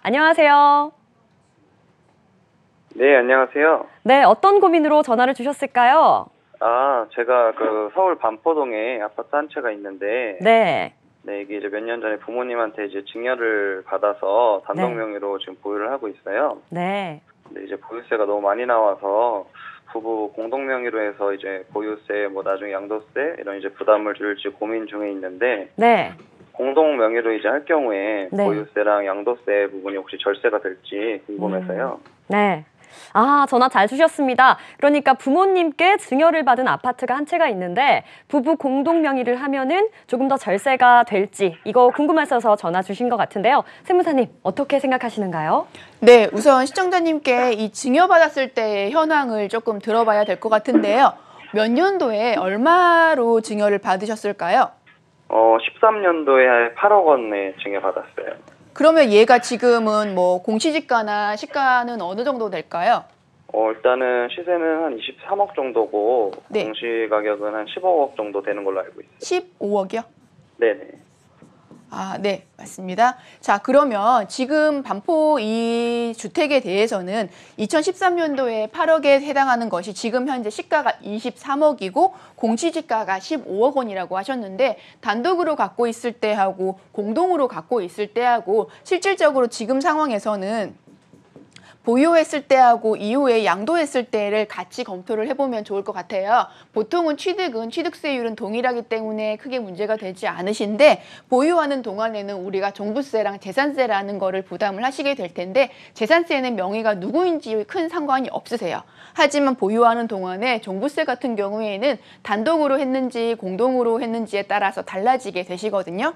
안녕하세요. 네, 안녕하세요. 네, 어떤 고민으로 전화를 주셨을까요? 제가 서울 반포동에 아파트 한 채가 있는데, 네. 네, 이게 이제 몇 년 전에 부모님한테 이제 증여를 받아서 단독 네. 명의로 지금 보유를 하고 있어요. 네. 근데 이제 보유세가 너무 많이 나와서 부부 공동 명의로 해서 이제 보유세, 나중에 양도세 이런 이제 부담을 줄일지 고민 중에 있는데, 네. 공동 명의로 이제 할 경우에 네. 보유세랑 양도세 부분이 혹시 절세가 될지 궁금해서요. 네. 전화 잘 주셨습니다. 그러니까 부모님께 증여를 받은 아파트가 한 채가 있는데 부부 공동 명의를 하면은 조금 더 절세가 될지 이거 궁금하셔서 전화 주신 것 같은데요. 세무사님 어떻게 생각하시는가요? 네, 우선 시청자님께 이 증여받았을 때의 현황을 조금 들어봐야 될 것 같은데요. 몇 년도에 얼마로 증여를 받으셨을까요? 13년도에 8억 원에 증여받았어요. 그러면 얘가 지금은 공시지가나 시가는 어느 정도 될까요? 일단은 시세는 한 23억 정도고, 네. 공시 가격은 한 15억 정도 되는 걸로 알고 있어요. 15억이요? 네네. 네, 맞습니다. 자, 그러면 지금 반포 이 주택에 대해서는 2013년도에 8억에 해당하는 것이 지금 현재 시가가 23억이고 공시지가가 15억 원이라고 하셨는데 단독으로 갖고 있을 때하고 공동으로 갖고 있을 때하고 실질적으로 지금 상황에서는 보유했을 때하고 이후에 양도했을 때를 같이 검토를 해보면 좋을 것 같아요. 보통은 취득세율은 동일하기 때문에 크게 문제가 되지 않으신데 보유하는 동안에는 우리가 종부세랑 재산세라는 거를 부담을 하시게 될 텐데 재산세는 명의가 누구인지 큰 상관이 없으세요. 하지만 보유하는 동안에 종부세 같은 경우에는 단독으로 했는지 공동으로 했는지에 따라서 달라지게 되시거든요.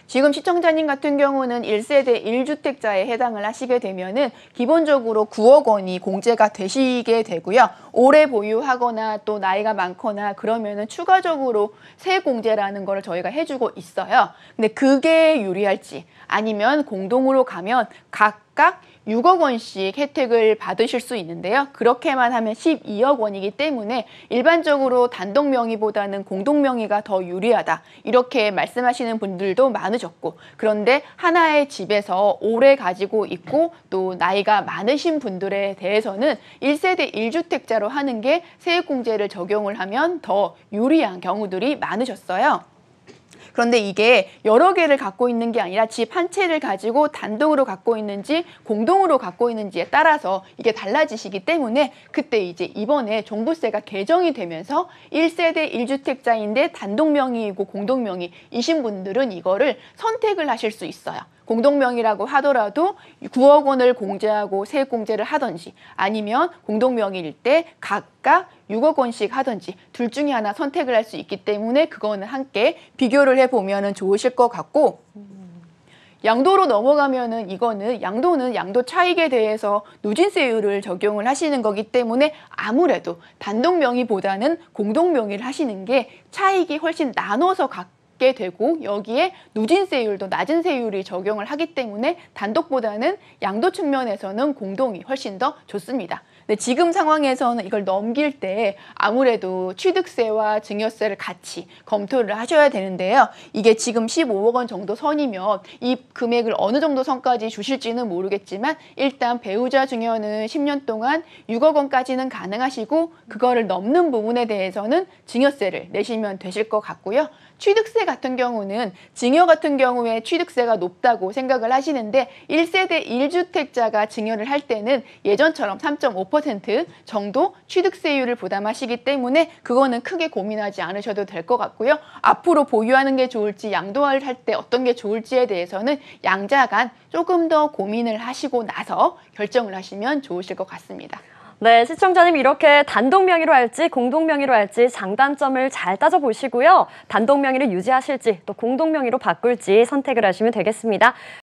지금 시청자님 같은 경우는 1세대 1주택자에 해당을 하시게 되면은 기본적으로 9억 원이 공제가 되시게 되고요. 오래 보유하거나 또 나이가 많거나 그러면은 추가적으로 세공제라는 걸 저희가 해주고 있어요. 근데 그게 유리할지 아니면 공동으로 가면 각각 6억 원씩 혜택을 받으실 수 있는데요. 그렇게만 하면 12억 원이기 때문에 일반적으로 단독 명의보다는 공동 명의가 더 유리하다. 이렇게 말씀하시는 분들도 많으셨고 그런데 하나의 집에서 오래 가지고 있고 또 나이가 많으신 분들에 대해서는 1세대 1주택자로 하는 게 세액공제를 적용을 하면 더 유리한 경우들이 많으셨어요. 그런데 이게 여러 개를 갖고 있는 게 아니라 집 한 채를 가지고 단독으로 갖고 있는지 공동으로 갖고 있는지에 따라서 이게 달라지시기 때문에 그때 이제 이번에 종부세가 개정이 되면서 1세대 1주택자인데 단독 명의이고 공동 명의이신 분들은 이거를 선택을 하실 수 있어요. 공동명의라고 하더라도 9억 원을 공제하고 세액공제를 하든지 아니면 공동명의일 때 각각 6억 원씩 하든지 둘 중에 하나 선택을 할 수 있기 때문에 그거는 함께 비교를 해보면 좋으실 것 같고 양도로 넘어가면은 이거는 양도는 양도 차익에 대해서 누진세율을 적용을 하시는 거기 때문에 아무래도 단독 명의보다는 공동 명의를 하시는 게 차익이 훨씬 나눠서 갖게 되고 여기에 누진세율도 낮은 세율이 적용을 하기 때문에 단독보다는 양도 측면에서는 공동이 훨씬 더 좋습니다. 근데 지금 상황에서는 이걸 넘길 때 아무래도 취득세와 증여세를 같이 검토를 하셔야 되는데요. 이게 지금 15억 원 정도 선이면 이 금액을 어느 정도 선까지 주실지는 모르겠지만 일단 배우자 증여는 10년 동안 6억 원까지는 가능하시고 그거를 넘는 부분에 대해서는 증여세를 내시면 되실 것 같고요. 취득세 같은 경우는 증여 같은 경우에 취득세가 높다고 생각을 하시는데 1세대 1주택자가 증여를 할 때는 예전처럼 3.5% 정도 취득세율을 부담하시기 때문에 그거는 크게 고민하지 않으셔도 될 것 같고요. 앞으로 보유하는 게 좋을지 양도를 할 때 어떤 게 좋을지에 대해서는 양자간 조금 더 고민을 하시고 나서 결정을 하시면 좋으실 것 같습니다. 네, 시청자님 이렇게 단독 명의로 할지 공동 명의로 할지 장단점을 잘 따져보시고요. 단독 명의를 유지하실지 또 공동 명의로 바꿀지 선택을 하시면 되겠습니다.